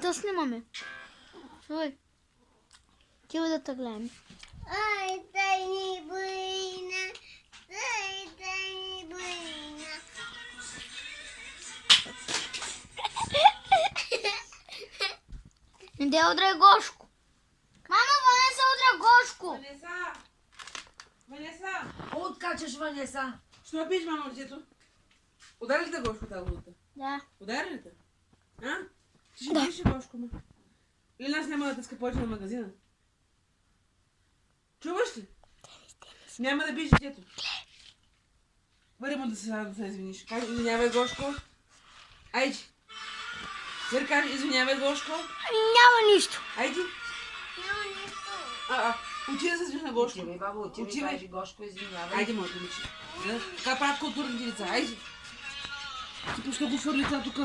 To sнимаме. Слушай. Ти да те гледам. Ай, тайни буйна, ай, тайни буйна. Де удрай Гошко? Мама, Ванеса удра Гошко. Ванеса! Откачаш, Ванеса? Що пиш, мамо, детето? Удари ли те Гошко тази лута? Да. Удари ли те? А? Ти ще биш ли Гошко, ме? Или нас няма да те скъпочи на магазина? Чуваш ли? Няма да биш детето. Бъде му да се извиниш. Кажи, извинявай, Гошко. Айди. Бъде, кажи, извинявай, Гошко. Няма нищо. Айди. Няма нищо. Отиди да се извини на Гошко. Отивай, бабо, отивай, кажи Гошко, извинявай. Айде, моето момиче. Така правят културните деца. Айде. Ти пуска го фърли това тук,